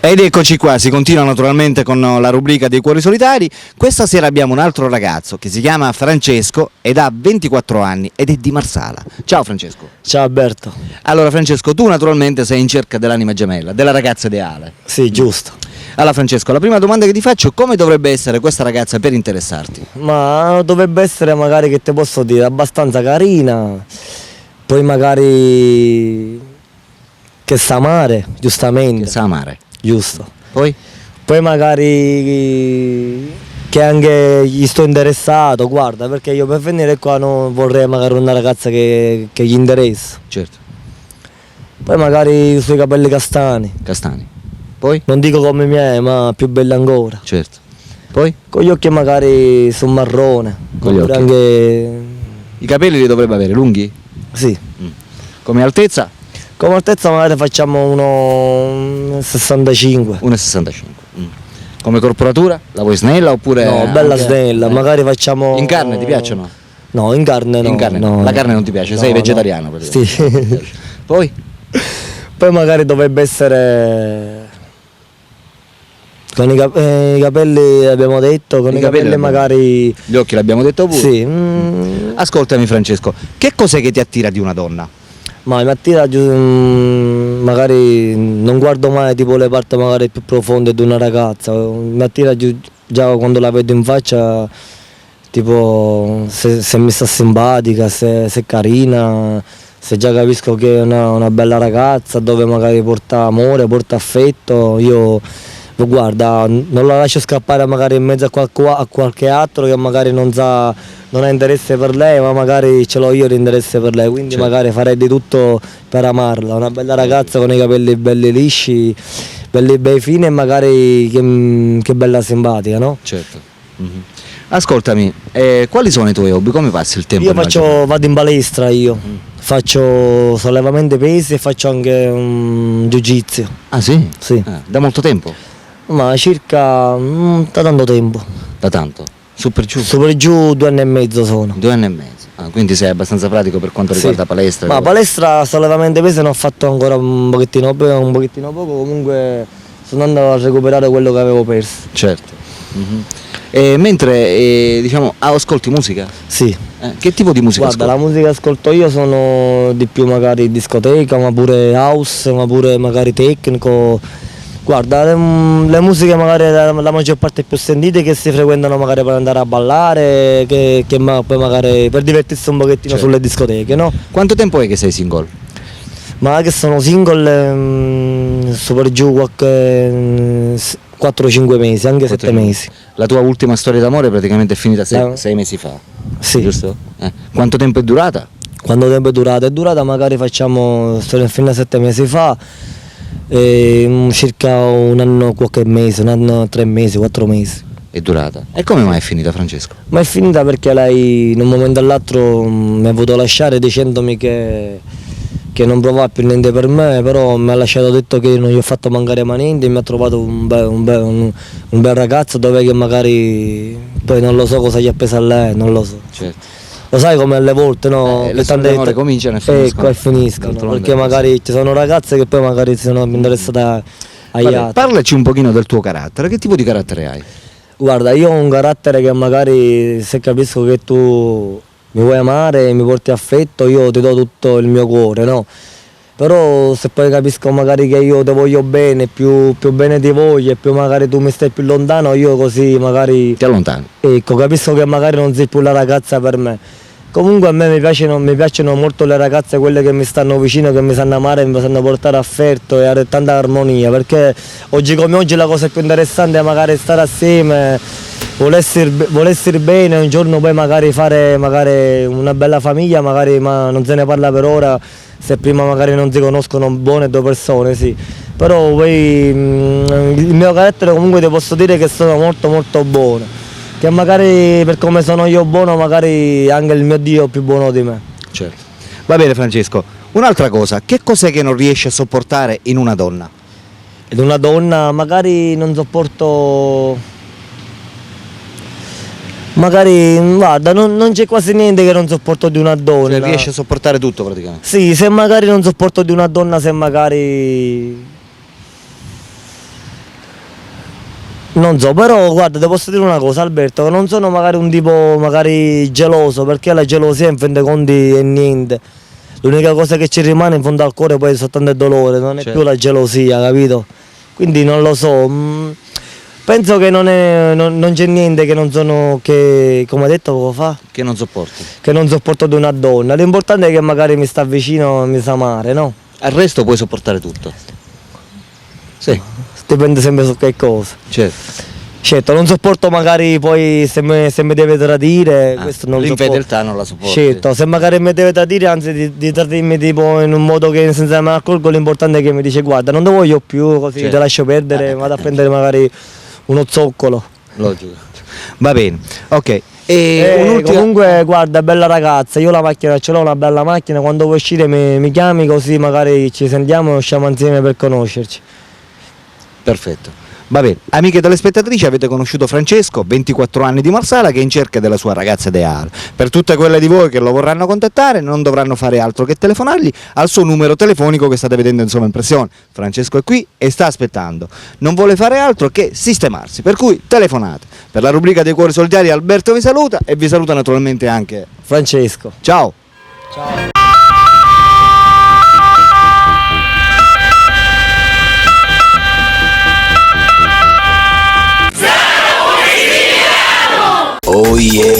Ed eccoci qua, si continua naturalmente con la rubrica dei cuori solitari. Questa sera abbiamo un altro ragazzo che si chiama Francesco ed ha 24 anni ed è di Marsala. Ciao Francesco. Ciao Alberto. Allora Francesco, tu naturalmente sei in cerca dell'anima gemella, della ragazza ideale. Sì, giusto. Allora Francesco, la prima domanda che ti faccio è come dovrebbe essere questa ragazza per interessarti? Ma dovrebbe essere magari, che te posso dire, abbastanza carina, poi magari che sa amare, giustamente. Che sa amare. Giusto. Poi? Poi magari che anche gli sto interessato, guarda, perché io per venire qua non vorrei magari una ragazza che gli interessa. Certo. Poi magari sui capelli castani. Castani. Poi? Non dico come i miei, ma più belli ancora. Certo. Poi? Con gli occhi magari sul marrone. Con gli occhi. Anche... I capelli li dovrebbe avere lunghi? Sì. Come altezza? Come altezza magari facciamo 1,65. 1,65. Come corporatura? La vuoi snella oppure... No, bella anche- snella, magari facciamo... In carne ti piacciono? No, in carne no. In carne no. La carne non ti piace, sei vegetariano praticamente. Sì. Poi? Poi magari dovrebbe essere... Con i capelli abbiamo detto, con I i capelli capelli magari... Gli occhi l'abbiamo detto pure? Sì. Ascoltami Francesco, che cos'è che ti attira di una donna? Ma mi attira magari non guardo mai tipo le parti magari più profonde di una ragazza, mi attira già quando la vedo in faccia, tipo se mi sta simpatica, se è carina, se già capisco che è una bella ragazza dove magari porta amore, porta affetto, io guarda, non la lascio scappare magari in mezzo a qualche altro che magari non ha interesse per lei, ma magari ce l'ho io l'interesse per lei, quindi Certo. magari farei di tutto per amarla, una bella ragazza con i capelli belli lisci, belli bei fini e magari che bella simpatica, no? Certo. Ascoltami, quali sono i tuoi hobby? Come passi il tempo? Io nella giornata? vado in palestra io, faccio sollevamento pesi e faccio anche jiu-jitsu, Ah sì? sì. Da molto tempo? Ma circa da tanto tempo. Da tanto? Su per giù? Su per giù 2 anni e mezzo sono. 2 anni e mezzo. Quindi sei abbastanza pratico per quanto riguarda Sì. palestra? Ma palestra sollevamento pesi ne ho fatto ancora un pochettino poco, comunque sto andando a recuperare quello che avevo perso. Certo. E mentre diciamo, ascolti musica? Sì. Che tipo di musica Guarda, la ascolti? musica che ascolto io sono di più magari discoteca, ma pure house, ma pure magari tecnico. Guarda, le musiche magari la maggior parte più sentite che si frequentano magari per andare a ballare, poi magari per divertirsi un pochettino Certo. sulle discoteche, no? Quanto tempo è che sei single? Ma che sono single su per giù qualche 4-5 mesi, anche 7 mesi. La tua ultima storia d'amore praticamente è finita 6 Eh. mesi fa, Sì. giusto? Quanto tempo è durata? Quanto tempo è durata? È durata magari facciamo fino a 7 mesi fa, circa un anno qualche mese, un anno 3 mesi, 4 mesi. È durata. E come mai è finita, Francesco? Ma è finita perché lei in un momento all'altro mi ha voluto lasciare dicendomi che non provava più niente per me, però mi ha lasciato detto che non gli ho fatto mancare mai niente e mi ha trovato un bel ragazzo dove che magari poi non lo so cosa gli ha preso a lei, non lo so. Certo. Lo sai come alle volte no? Le storie d'amore cominciano e finiscono. Ecco, e finiscono, D'altronde perché è magari ci sono ragazze che poi magari sono interessate agli Vabbè, altri. parlaci un pochino del tuo carattere, che tipo di carattere hai? Guarda, io ho un carattere che magari se capisco che tu mi vuoi amare, mi porti affetto, io ti do tutto il mio cuore, no? Però se poi capisco magari che io ti voglio bene, più bene ti voglio e più magari tu mi stai più lontano, io così magari... Ti allontani? Ecco, capisco che magari non sei più la ragazza per me. Comunque a me mi piacciono molto le ragazze, quelle che mi stanno vicino, che mi sanno amare, mi sanno portare affetto e tanta armonia, perché oggi come oggi la cosa più interessante è magari stare assieme, volersi bene, un giorno poi magari fare magari una bella famiglia, magari ma non se ne parla per ora, se prima magari non si conoscono buone 2 persone, sì. Però poi il mio carattere comunque ti posso dire che sono molto molto buono. Che magari per come sono io buono, magari anche il mio Dio è più buono di me. Certo. Va bene Francesco, un'altra cosa, che cos'è che non riesci a sopportare in una donna? Ed una donna magari non sopporto... Magari, guarda, non c'è quasi niente che non sopporto di una donna. Cioè riesci a sopportare tutto praticamente? Sì, se magari non sopporto di una donna, se magari... Non so, però guarda, ti posso dire una cosa Alberto, che non sono magari un tipo magari geloso, perché la gelosia in fin dei conti è niente. L'unica cosa che ci rimane in fondo al cuore poi è soltanto il dolore, non è Certo. più la gelosia, capito? Quindi non lo so, penso che non c'è niente che non sono, che, come hai detto poco fa, Che non sopporti. che non sopporto di una donna. L'importante è che magari mi sta vicino e mi sa amare, no? Al resto puoi sopportare tutto. Sì, Dipende sempre su che cosa. certo. Certo, non sopporto magari poi se mi deve tradire, questo non L'infedeltà non la sopporti. Certo, se magari mi deve tradire, anzi di tradirmi tipo in un modo che senza me ne accorgo, l'importante è che mi dice guarda non te voglio più, così Certo. te lascio perdere, vado a prendere magari uno zoccolo. Logico. Va bene, ok. E un'ultima... Comunque guarda, bella ragazza, io la macchina ce l'ho, una bella macchina, quando vuoi uscire mi chiami così magari ci sentiamo e usciamo insieme per conoscerci. Perfetto. Va bene, amiche telespettatrici, avete conosciuto Francesco, 24 anni di Marsala, che è in cerca della sua ragazza ideale. Per tutte quelle di voi che lo vorranno contattare, non dovranno fare altro che telefonargli al suo numero telefonico che state vedendo in sovraimpressione. Francesco è qui e sta aspettando. Non vuole fare altro che sistemarsi, per cui telefonate. Per la rubrica dei cuori solidari Alberto vi saluta e vi saluta naturalmente anche Francesco. ciao. Ciao. Oh yeah.